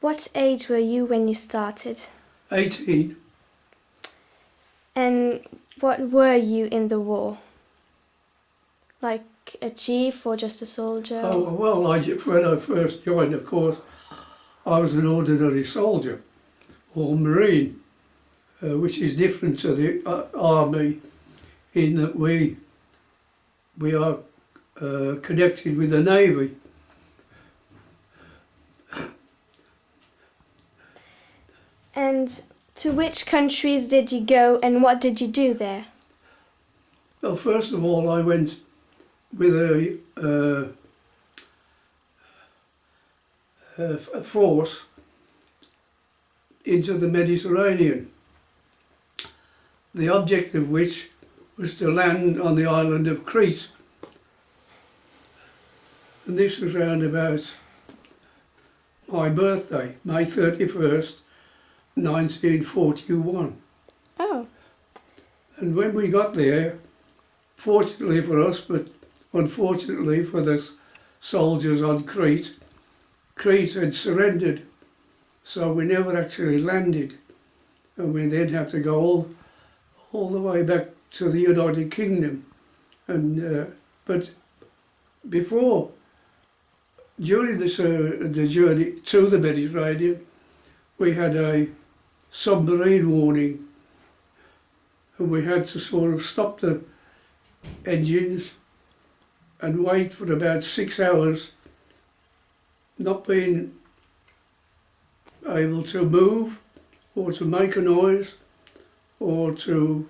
What age were you when you started? 18. And what were you in the war? Like a chief or just a soldier? Oh, well, when I first joined, of course, I was an ordinary soldier or marine, which is different to the army in that we are connected with the navy. And to which countries did you go and what did you do there? Well, first of all, I went with a force into the Mediterranean, the object of which was to land on the island of Crete. And this was round about my birthday, May 31st, 1941. Oh. And when we got there, fortunately for us, but unfortunately for the soldiers on Crete, Crete had surrendered, so we never actually landed. And we then had to go all the way back to the United Kingdom. And but during the journey to the Mediterranean, we had a submarine warning, and we had to sort of stop the engines and wait for about 6 hours, not being able to move or to make a noise or to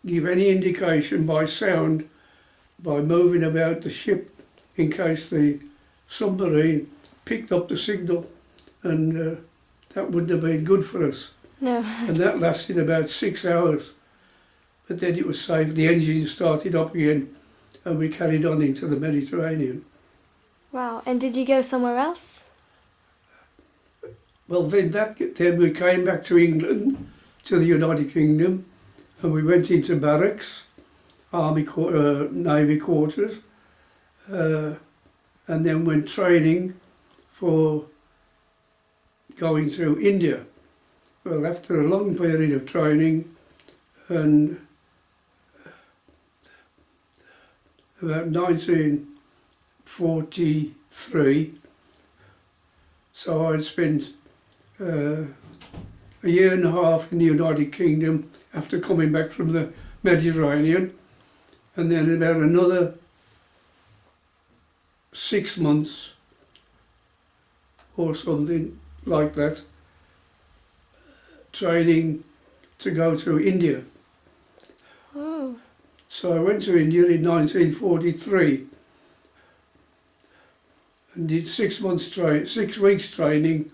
give any indication by sound by moving about the ship in case the submarine picked up the signal, and that wouldn't have been good for us. No. And that lasted about 6 hours. But then it was safe, the engine started up again and we carried on into the Mediterranean. Wow, and did you go somewhere else? Well, then we came back to England, to the United Kingdom, and we went into barracks, Navy quarters, and then went training for going to India. Well, after a long period of training, and about 1943, so I'd spent a year and a half in the United Kingdom after coming back from the Mediterranean, and then about another 6 months or something like that, training to go to India. Oh. So I went to India in 1943 and did 6 weeks training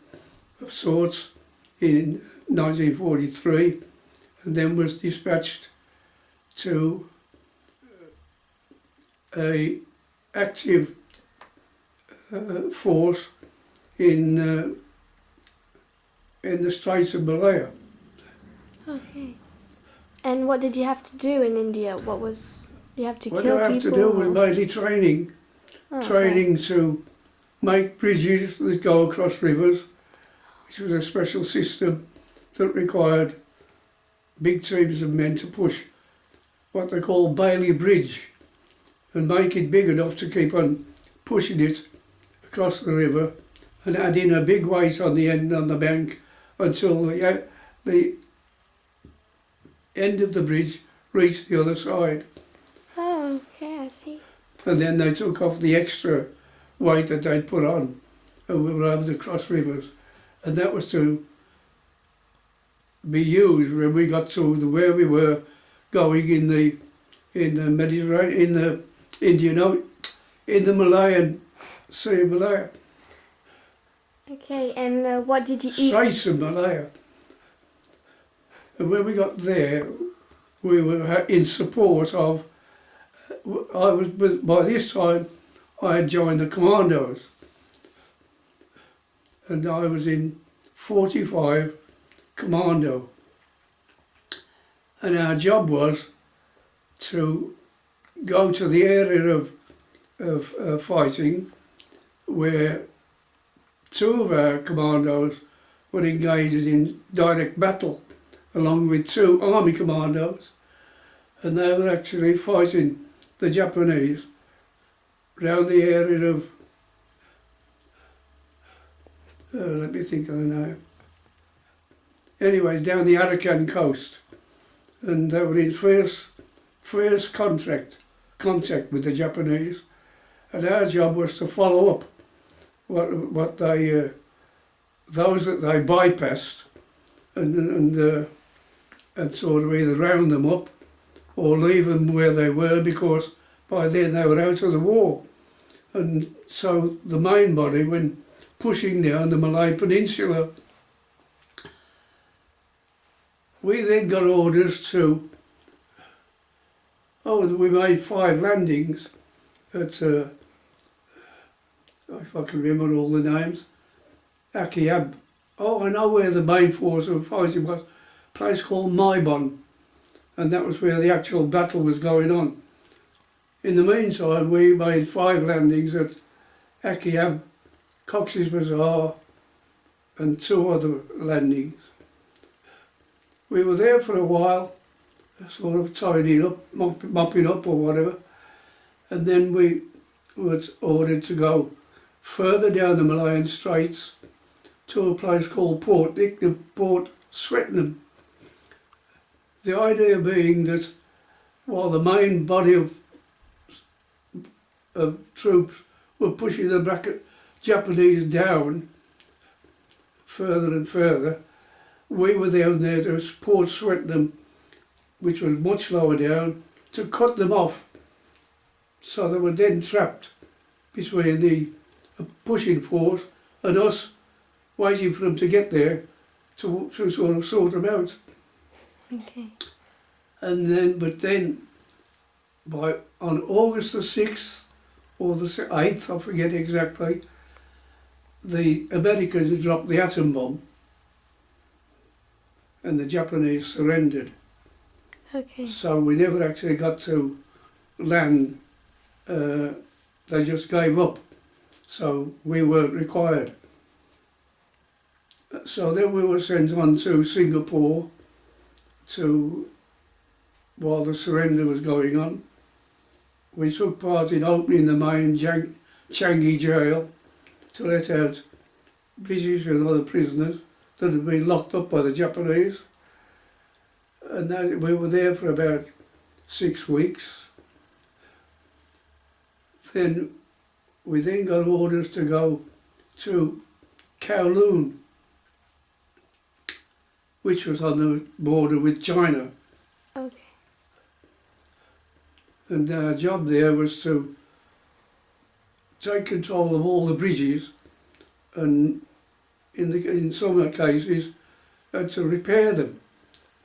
of sorts in 1943, and then was dispatched to a active force in the Straits of Malaya. Okay. And what did you have to do in India? You have to What kill I have people? to do was mainly training. Training to make bridges that go across rivers, which was a special system that required big teams of men to push what they call Bailey Bridge and make it big enough to keep on pushing it across the river and add in a big weight on the end on the bank until the end of the bridge reached the other side. Oh, okay, I see. And then they took off the extra weight that they'd put on, and we were able to cross rivers. And that was to be used when we got to where we were going in the Mediterranean, in the Malayan Sea of Malaya. Okay, and what did you eat? Straits of Malaya. And when we got there, we were in support of. By this time, I had joined the commandos, and I was in 45 Commando, and our job was to go to the area of fighting where two of our commandos were engaged in direct battle along with two army commandos, and they were actually fighting the Japanese around the area of, let me think of the name, anyway, down the Arakan coast, and they were in first contact with the Japanese, and our job was to follow up what they those that they bypassed and sort of either round them up or leave them where they were, because by then they were out of the war. And so the main body, when pushing down the Malay Peninsula, we then got orders to, we made 5 landings at, if I can remember all the names, Akiab. I know where the main force of fighting was, a place called Maibon, and that was where the actual battle was going on. In the meantime, we made 5 landings at Akiab, Cox's Bazar, and 2 other landings. We were there for a while, sort of tidying up, mopping up or whatever, and then we were ordered to go further down the Malayan Straits to a place called Port Swettenham. The idea being that while the main body of troops were pushing the Japanese down further and further, we were down there to Port Swettenham, which was much lower down, to cut them off. So they were then trapped between the pushing force and us, waiting for them to get there to sort of sort them out. Okay. And then, on August the 6th or the 8th, I forget exactly, the Americans had dropped the atom bomb and the Japanese surrendered. Okay. So we never actually got to land. They just gave up. So we weren't required. So then we were sent on to Singapore while the surrender was going on. We took part in opening the main Changi jail to let out British and other prisoners that had been locked up by the Japanese. And we were there for about 6 weeks. We then got orders to go to Kowloon, which was on the border with China. Okay. And our job there was to take control of all the bridges, and in some cases had to repair them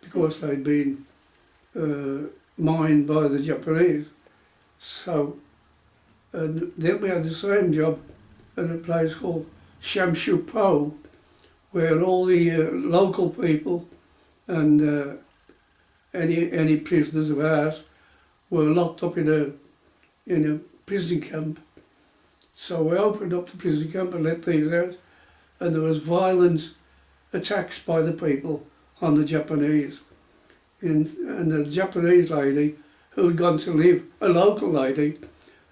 because they'd been mined by the Japanese. So, and then we had the same job at a place called Shamshu-Po, where all the local people and any prisoners of ours were locked up in a prison camp. So we opened up the prison camp and let these out, and there was violent attacks by the people on the Japanese. And the Japanese lady who had gone to live, a local lady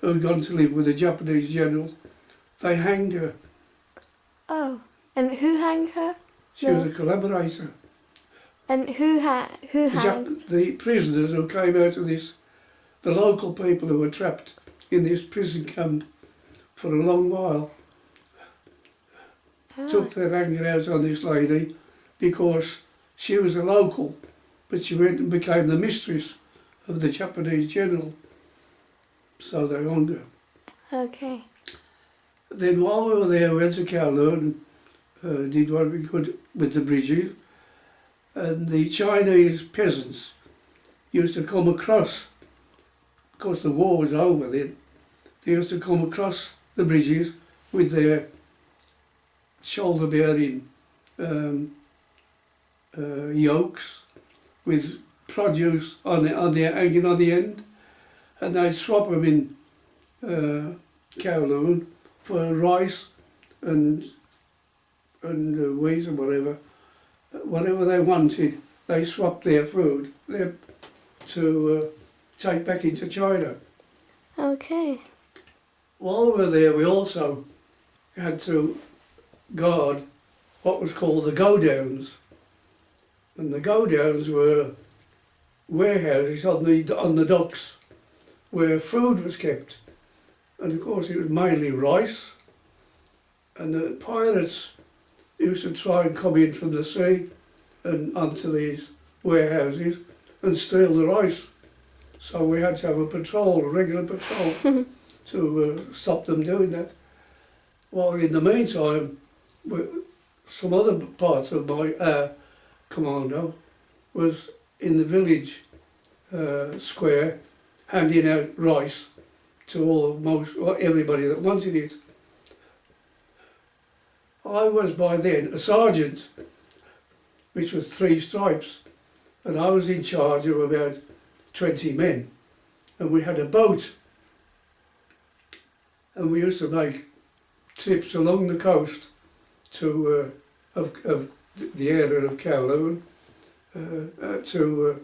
who had gone to live with the Japanese general, they hanged her. Oh, and who hanged her? She was a collaborator. And who hanged? The prisoners who came out of this, the local people who were trapped in this prison camp for a long while, took their anger out on this lady because she was a local, but she went and became the mistress of the Japanese general. So they hung her. Okay. Then while we were there, we went to Kowloon and did what we could with the bridges. And the Chinese peasants used to come across, of course the war was over then, they used to come across the bridges with their shoulder-bearing yokes with produce hanging on the end, and they'd swap them in Kowloon for rice and and wheat and whatever they wanted, they swapped their food there to take back into China. Okay. While we were there, we also had to guard what was called the go-downs. And the go-downs were warehouses on the docks where food was kept. And of course it was mainly rice. And the pirates used to try and come in from the sea and onto these warehouses and steal the rice. So we had to have a patrol, a regular patrol, to stop them doing that. While in the meantime, some other parts of my commando was in the village square handing out rice to everybody that wanted it. I was by then a sergeant, which was 3 stripes, and I was in charge of about 20 men, and we had a boat, and we used to make trips along the coast to of the area of Kowloon to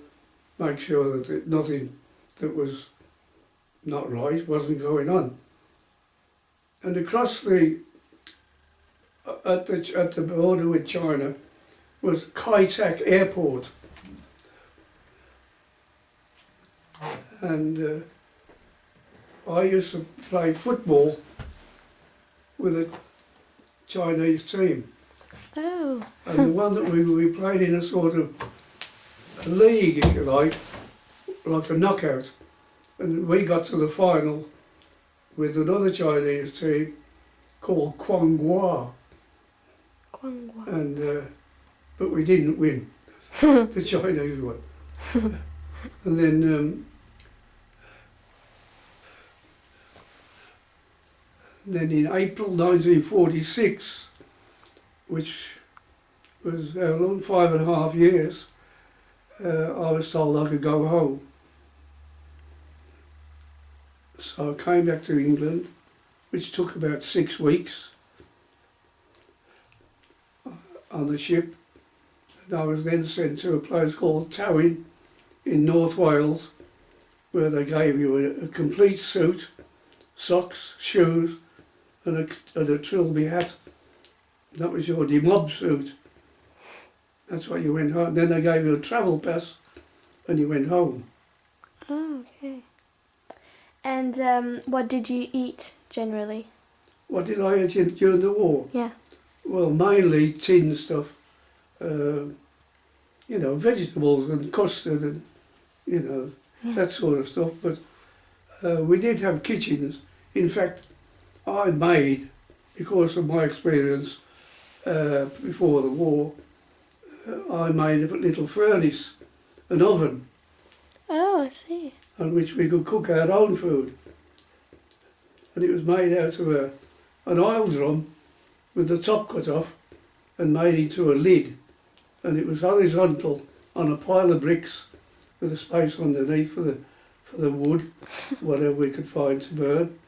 make sure that nothing that was not right wasn't going on. And across the at the border with China was Kai Tak Airport, and I used to play football with a Chinese team. Oh. And the one that we played in a sort of a league, if you like a knockout. And we got to the final with another Chinese team called Kwangwa. Kwangwa. And but we didn't win. The Chinese won. And then in April 1946, which was how long? 5.5 years, I was told I could go home. So I came back to England, which took about 6 weeks on the ship. And I was then sent to a place called Towyn in North Wales, where they gave you a complete suit, socks, shoes, and a trilby hat. That was your demob suit. That's why you went home. Then they gave you a travel pass and you went home. Oh, okay. And what did you eat generally? What did I eat during the war? Yeah. Well, mainly tin stuff. You know, vegetables and custard and, you know, that sort of stuff. But we did have kitchens. In fact, I made, because of my experience before the war, I made a little furnace, an oven, Oh, I see. on which we could cook our own food. And it was made out of an oil drum with the top cut off and made into a lid. And it was horizontal on a pile of bricks with a space underneath for the wood, whatever we could find to burn.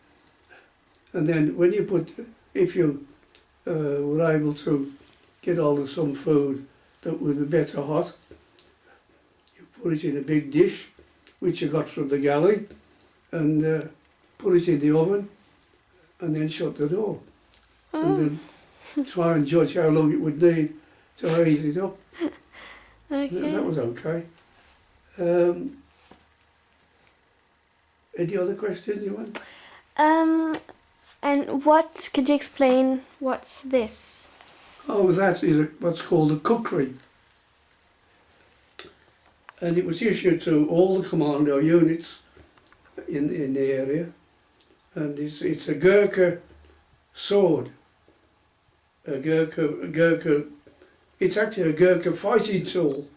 And then when if you were able to get hold of some food that would be better hot, you put it in a big dish, which you got from the galley, and put it in the oven, and then shut the door. Oh. And then try and judge how long it would need to heat it up. Okay. That was okay. Any other questions you want? And could you explain what's this? Oh, that is what's called a cookery. And it was issued to all the commando units in the area. And it's a Gurkha sword. A Gurkha, it's actually a Gurkha fighting tool.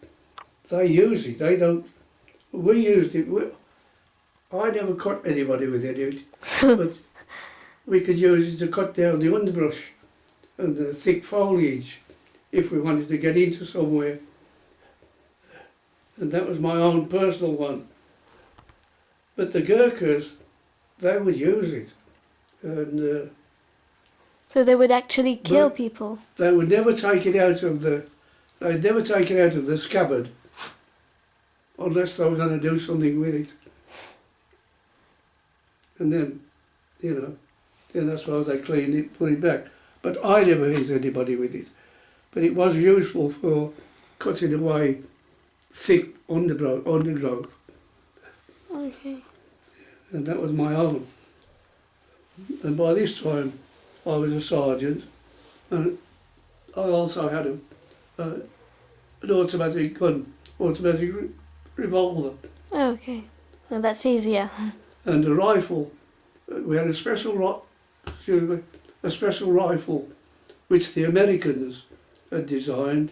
They use it, they don't, we used it. I never cut anybody with it, but we could use it to cut down the underbrush and the thick foliage if we wanted to get into somewhere. And that was my own personal one. But the Gurkhas, they would use it. And So they would actually kill But people. they would never take it out of the, they'd never take it out of the scabbard unless they were going to do something with it. And then, you know, then that's why they cleaned it, put it back. But I never hit anybody with it. But it was useful for cutting away thick undergrowth. Okay. And that was my own. And by this time, I was a sergeant, and I also had an automatic gun, revolver, Okay. Well, that's easier. and a rifle. We had a special rifle, which the Americans had designed,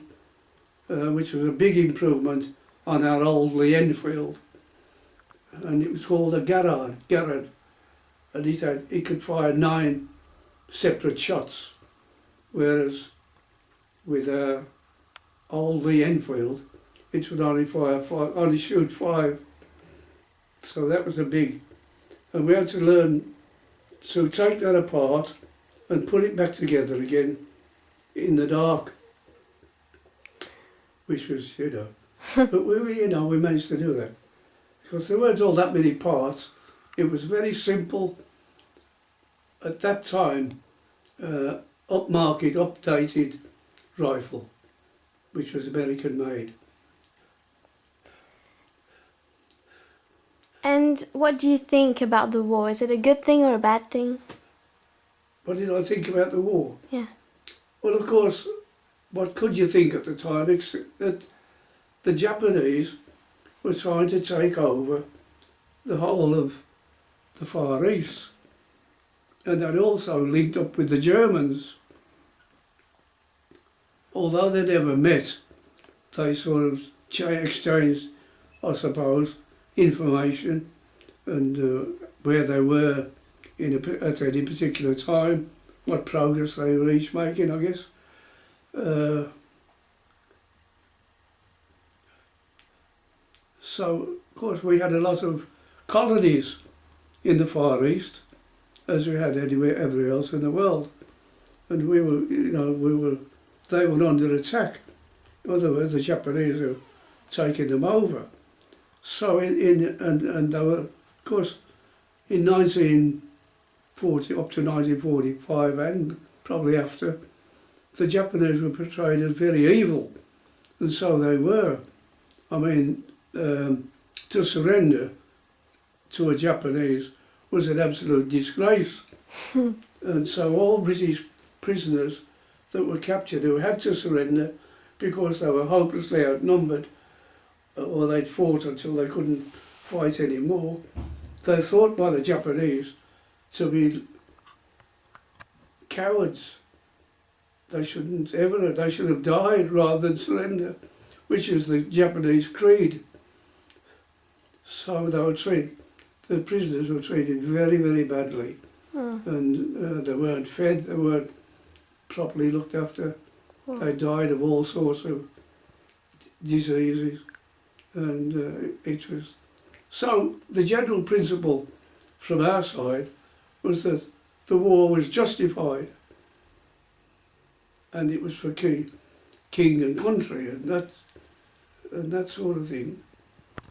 which was a big improvement on our old Lee Enfield, and it was called a Garrard, and it could fire 9 separate shots, whereas with our old Lee Enfield, it would only shoot 5. So that was a big, and we had to learn to take that apart and put it back together again in the dark, which was, you know, but we managed to do that because there weren't all that many parts. It was very simple at that time, upmarket, updated rifle, which was American made. And what do you think about the war? Is it a good thing or a bad thing? What did I think about the war? Yeah. Well, of course, what could you think at the time, except that the Japanese were trying to take over the whole of the Far East, and that also linked up with the Germans. Although they never met, they sort of exchanged, I suppose, information and where they were at any particular time, what progress they were each making, I guess. So, of course, we had a lot of colonies in the Far East, as we had everywhere else in the world, and they were under attack. In other words, the Japanese were taking them over. So, and they were, of course, in 1940 up to 1945, and probably after, the Japanese were portrayed as very evil, and so they were. I mean, to surrender to a Japanese was an absolute disgrace. And so all British prisoners that were captured who had to surrender because they were hopelessly outnumbered, or they'd fought until they couldn't fight anymore, they're thought by the Japanese to be cowards. They should have died rather than surrender, which is the Japanese creed. So the prisoners were treated very, very badly. And they weren't fed, they weren't properly looked after. They died of all sorts of diseases, and it was... So the general principle from our side was that the war was justified, and it was for king and country, and that sort of thing.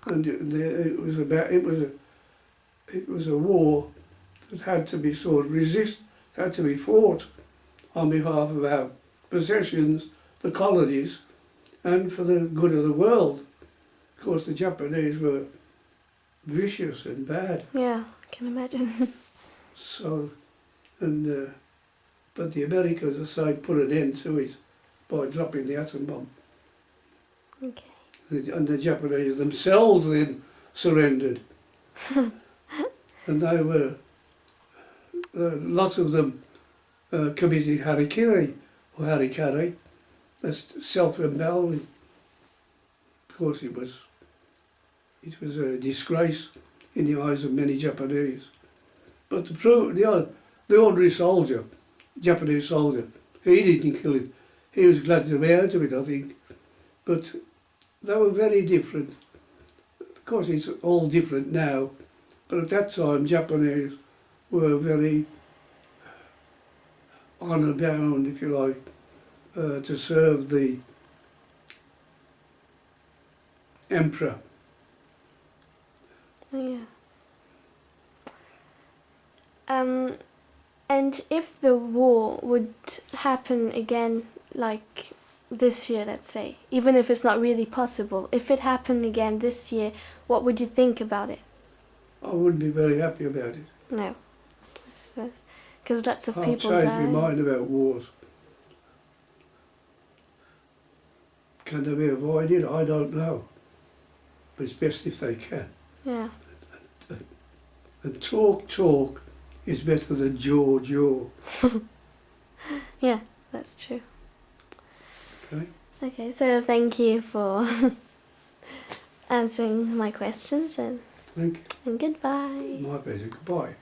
And it was a war that had to be had to be fought on behalf of our possessions, the colonies, and for the good of the world. Of course, the Japanese were vicious and bad. Yeah, I can imagine. So, but the Americans, as I say, put an end to it by dropping the atom bomb. Okay. And the Japanese themselves then surrendered. And they were, lots of them committed harikiri, or harikari, that's self-embalming. Of course it was a disgrace in the eyes of many Japanese. But the ordinary soldier, Japanese soldier, he didn't kill it. He was glad to be out of it, I think. But they were very different. Of course it's all different now, but at that time Japanese were very honour bound, if you like, to serve the emperor. Yeah. And if the war would happen again, like this year, let's say, even if it's not really possible, if it happened again this year, what would you think about it? I wouldn't be very happy about it. No, I suppose. Because lots of I'll people change die. my mind about wars. Can they be avoided? I don't know. But it's best if they can. Yeah. And talk is better than jaw. Yeah, that's true. Okay? Okay, so thank you for answering my questions, Thank you. and goodbye. My pleasure. Goodbye.